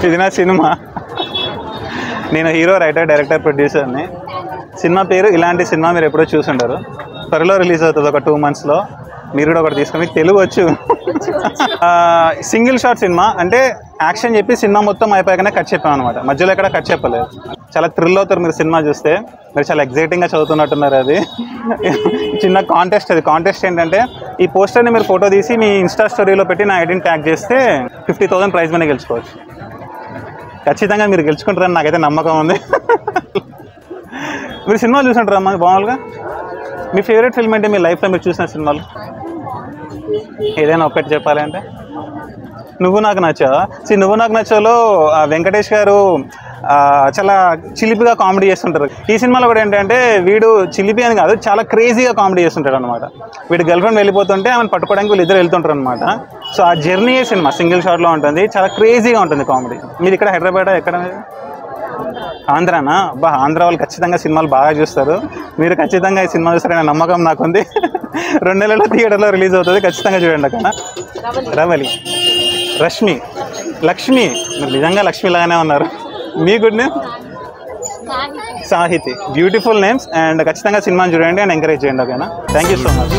ఇది నా సినిమా. నేను హీరో, రైటర్, డైరెక్టర్, ప్రొడ్యూసర్ని. సినిమా పేరు ఇలాంటి సినిమా మీరు ఎప్పుడో చూసుంటారు. త్వరలో రిలీజ్ అవుతుంది, ఒక 2 monthsలో. మీరు కూడా ఒకటి తీసుకుని, మీకు తెలుగు వచ్చు. సింగిల్ షాట్ సినిమా అంటే యాక్షన్ చెప్పి సినిమా మొత్తం అయిపోయాకనే కట్ చెప్పాం అనమాట. మధ్యలో ఎక్కడ కట్ చెప్పలేదు. చాలా థ్రిల్ అవుతారు మీరు సినిమా చూస్తే. మీరు చాలా ఎగ్జైటింగ్గా చదువుతున్నట్టున్నారు. అది చిన్న కాంటెస్ట్. అది కాంటెస్ట్ ఏంటంటే, ఈ పోస్టర్ని మీరు ఫోటో తీసి మీ ఇన్స్టా స్టోరీలో పెట్టి నా ఐడిని ట్యాగ్ చేస్తే 50,000 ప్రైజ్ మనీ గెలుచుకోవచ్చు. ఖచ్చితంగా మీరు గెలుచుకుంటారని నాకైతే నమ్మకం ఉంది. మీరు సినిమాలు చూసుంటారమ్మా మామూలుగా? మీ ఫేవరెట్ ఫిల్మ్ ఏంటి మీ లైఫ్లో మీరు చూసిన సినిమాలు? ఏదైనా ఒక్కటి చెప్పాలంటే నువ్వు నాకు నచ్చావా? నువ్వు నాకు నచ్చాలో వెంకటేష్ గారు చాలా చిలిపిగా కామెడీ చేస్తుంటారు. ఈ సినిమాలో కూడా ఏంటంటే వీడు చిలిపి అని కాదు, చాలా క్రేజీగా కామెడీ చేస్తుంటాడు అనమాట. వీడు గర్ల్ ఫ్రెండ్ వెళ్ళిపోతుంటే ఆమెను పట్టుకోవడానికి వీళ్ళిద్దరు వెళ్తుంటారు అనమాట. సో ఆ జర్నీ సినిమా సింగిల్ షాట్లో ఉంటుంది. చాలా క్రేజీగా ఉంటుంది కామెడీ. మీరు ఇక్కడ హైదరాబాద్ ఎక్కడ? ఆంధ్రానా? అబ్బా, ఆంధ్ర వాళ్ళు ఖచ్చితంగా సినిమాలు బాగా చూస్తారు. మీరు ఖచ్చితంగా ఈ సినిమా చూస్తారనే నమ్మకం నాకుంది. 2 నెలల్లో థియేటర్లో రిలీజ్ అవుతుంది, ఖచ్చితంగా చూడండి. అక్కడ రవలి, రష్మి, లక్ష్మి. మీరు నిజంగా లక్ష్మి లాగానే ఉన్నారు. మీ good name? Sahithi. Beautiful names. And ఖచ్చితంగా సినిమాని చూడండి అండ్ ఎంకరేజ్ చేయండి. ఓకేనా? Thank you so much.